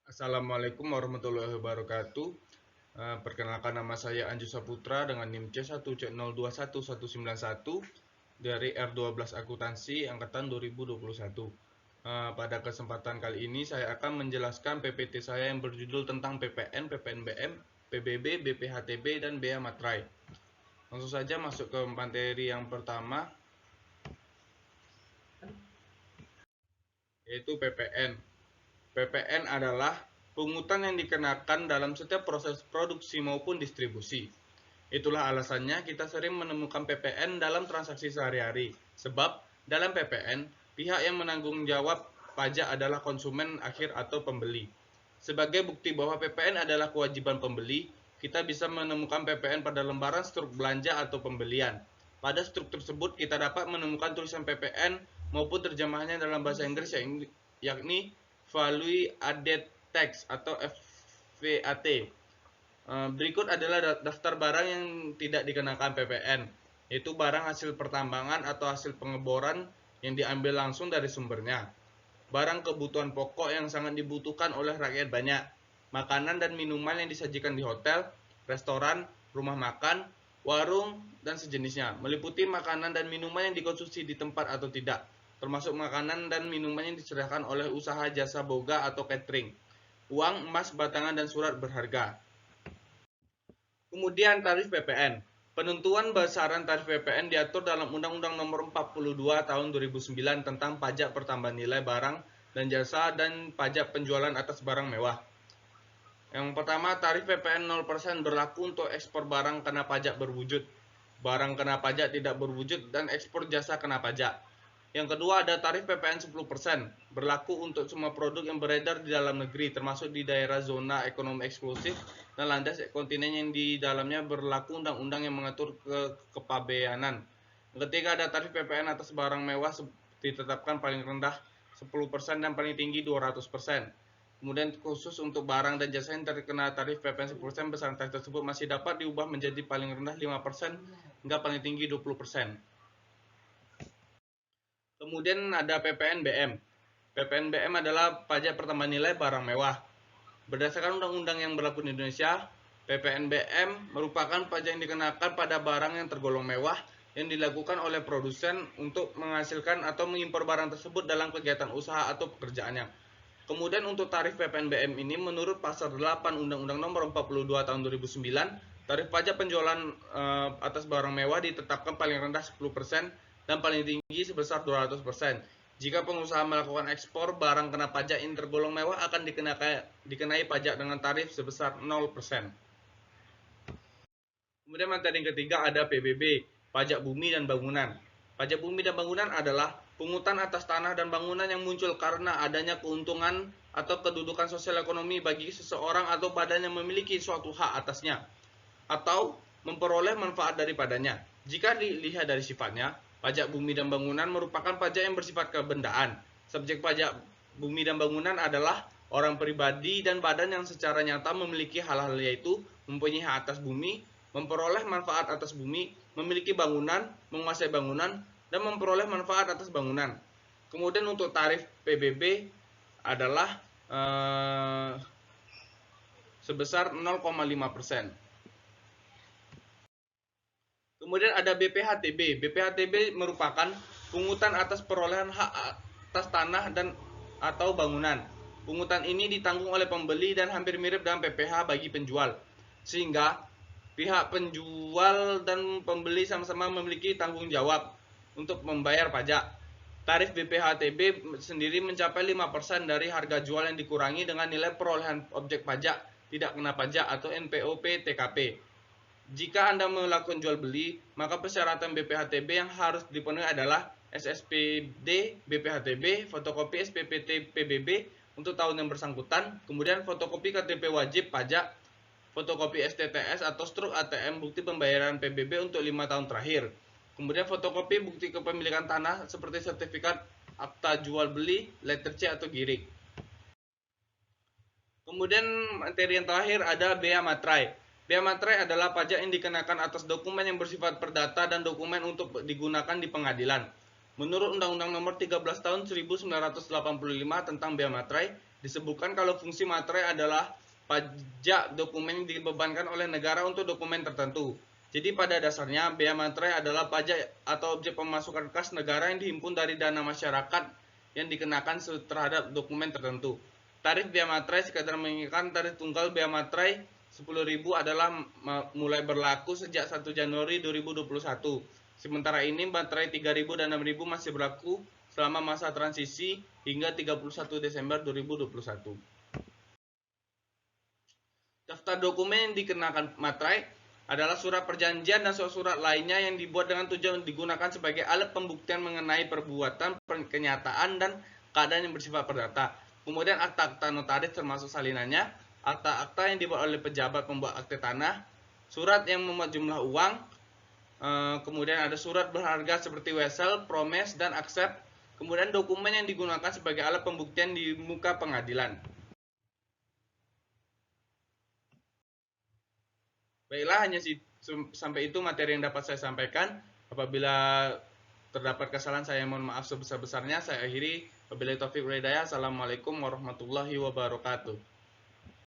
Assalamualaikum warahmatullahi wabarakatuh. Perkenalkan, nama saya Anju Saputra dengan NIM C1C021191 dari R12 Akuntansi Angkatan 2021. Pada kesempatan kali ini saya akan menjelaskan PPT saya yang berjudul tentang PPN, PPNBM, PBB, BPHTB, dan Bea Materai. Langsung saja masuk ke materi yang pertama, yaitu PPN. PPN adalah pungutan yang dikenakan dalam setiap proses produksi maupun distribusi. Itulah alasannya kita sering menemukan PPN dalam transaksi sehari-hari. Sebab dalam PPN, pihak yang menanggung jawab pajak adalah konsumen akhir atau pembeli. Sebagai bukti bahwa PPN adalah kewajiban pembeli, kita bisa menemukan PPN pada lembaran struk belanja atau pembelian. Pada struk tersebut kita dapat menemukan tulisan PPN maupun terjemahannya dalam bahasa Inggris, yakni Value Added Tax atau VAT. Berikut adalah daftar barang yang tidak dikenakan PPN, yaitu barang hasil pertambangan atau hasil pengeboran yang diambil langsung dari sumbernya. Barang kebutuhan pokok yang sangat dibutuhkan oleh rakyat banyak. Makanan dan minuman yang disajikan di hotel, restoran, rumah makan, warung, dan sejenisnya. Meliputi makanan dan minuman yang dikonsumsi di tempat atau tidak, termasuk makanan dan minuman yang disediakan oleh usaha jasa boga atau catering. Uang, emas, batangan, dan surat berharga. Kemudian tarif PPN. Penentuan besaran tarif PPN diatur dalam Undang-Undang Nomor 42 Tahun 2009 tentang pajak pertambahan nilai barang dan jasa dan pajak penjualan atas barang mewah. Yang pertama, tarif PPN 0% berlaku untuk ekspor barang kena pajak berwujud, barang kena pajak tidak berwujud, dan ekspor jasa kena pajak. Yang kedua, ada tarif PPN 10%, berlaku untuk semua produk yang beredar di dalam negeri, termasuk di daerah zona ekonomi eksklusif dan landas kontinen yang di dalamnya berlaku undang-undang yang mengatur kepabeanan. Yang ketiga, ada tarif PPN atas barang mewah ditetapkan paling rendah 10% dan paling tinggi 200%. Kemudian khusus untuk barang dan jasa yang terkena tarif PPN 10%, besaran tarif tersebut masih dapat diubah menjadi paling rendah 5% hingga paling tinggi 20%. Kemudian ada PPNBM. PPNBM adalah pajak pertambahan nilai barang mewah. Berdasarkan undang-undang yang berlaku di Indonesia, PPNBM merupakan pajak yang dikenakan pada barang yang tergolong mewah yang dilakukan oleh produsen untuk menghasilkan atau mengimpor barang tersebut dalam kegiatan usaha atau pekerjaannya. Kemudian untuk tarif PPNBM ini menurut pasal 8 Undang-Undang Nomor 42 Tahun 2009, tarif pajak penjualan atas barang mewah ditetapkan paling rendah 10% dan paling tinggi sebesar 200%. Jika pengusaha melakukan ekspor barang kena pajak yang tergolong mewah akan dikenai pajak dengan tarif sebesar 0%. Kemudian materi yang ketiga ada PBB, pajak bumi dan bangunan. Pajak bumi dan bangunan adalah pungutan atas tanah dan bangunan yang muncul karena adanya keuntungan atau kedudukan sosial ekonomi bagi seseorang atau badan yang memiliki suatu hak atasnya, atau memperoleh manfaat daripadanya. Jika dilihat dari sifatnya, pajak bumi dan bangunan merupakan pajak yang bersifat kebendaan. Subjek pajak bumi dan bangunan adalah orang pribadi dan badan yang secara nyata memiliki hal-hal, yaitu mempunyai hak atas bumi, memperoleh manfaat atas bumi, memiliki bangunan, menguasai bangunan, dan memperoleh manfaat atas bangunan. Kemudian untuk tarif PBB adalah sebesar 0,5%. Kemudian ada BPHTB. BPHTB merupakan pungutan atas perolehan hak atas tanah dan atau bangunan. Pungutan ini ditanggung oleh pembeli dan hampir mirip dengan PPh bagi penjual. Sehingga pihak penjual dan pembeli sama-sama memiliki tanggung jawab untuk membayar pajak. Tarif BPHTB sendiri mencapai 5% dari harga jual yang dikurangi dengan nilai perolehan objek pajak tidak kena pajak atau NPOP TKP. Jika Anda melakukan jual beli, maka persyaratan BPHTB yang harus dipenuhi adalah SSPD BPHTB, fotokopi SPPT PBB untuk tahun yang bersangkutan, kemudian fotokopi KTP wajib pajak, fotokopi STTS atau struk ATM bukti pembayaran PBB untuk 5 tahun terakhir. Kemudian fotokopi bukti kepemilikan tanah seperti sertifikat akta jual beli, letter C atau girik. Kemudian materi yang terakhir ada bea materai. Bea materai adalah pajak yang dikenakan atas dokumen yang bersifat perdata dan dokumen untuk digunakan di pengadilan. Menurut Undang-Undang Nomor 13 Tahun 1985 tentang Bea Materai, disebutkan kalau fungsi materai adalah pajak dokumen yang dibebankan oleh negara untuk dokumen tertentu. Jadi pada dasarnya bea materai adalah pajak atau objek pemasukan kas negara yang dihimpun dari dana masyarakat yang dikenakan terhadap dokumen tertentu. Tarif bea materai sekadar mengingatkan tarif tunggal bea materai 10.000 adalah mulai berlaku sejak 1 Januari 2021. Sementara ini materai 3.000 dan 6.000 masih berlaku selama masa transisi hingga 31 Desember 2021. Daftar dokumen yang dikenakan materai adalah surat perjanjian dan surat lainnya yang dibuat dengan tujuan digunakan sebagai alat pembuktian mengenai perbuatan, kenyataan, dan keadaan yang bersifat perdata. Kemudian akta-akta notaris termasuk salinannya, akta-akta yang dibuat oleh pejabat pembuat akte tanah, surat yang memuat jumlah uang, kemudian ada surat berharga seperti wesel, promes, dan accept, kemudian dokumen yang digunakan sebagai alat pembuktian di muka pengadilan. Baiklah, hanya sampai itu materi yang dapat saya sampaikan. Apabila terdapat kesalahan, saya mohon maaf sebesar-besarnya. Saya akhiri. Wabillahi taufiq wal hidayah. Assalamualaikum warahmatullahi wabarakatuh.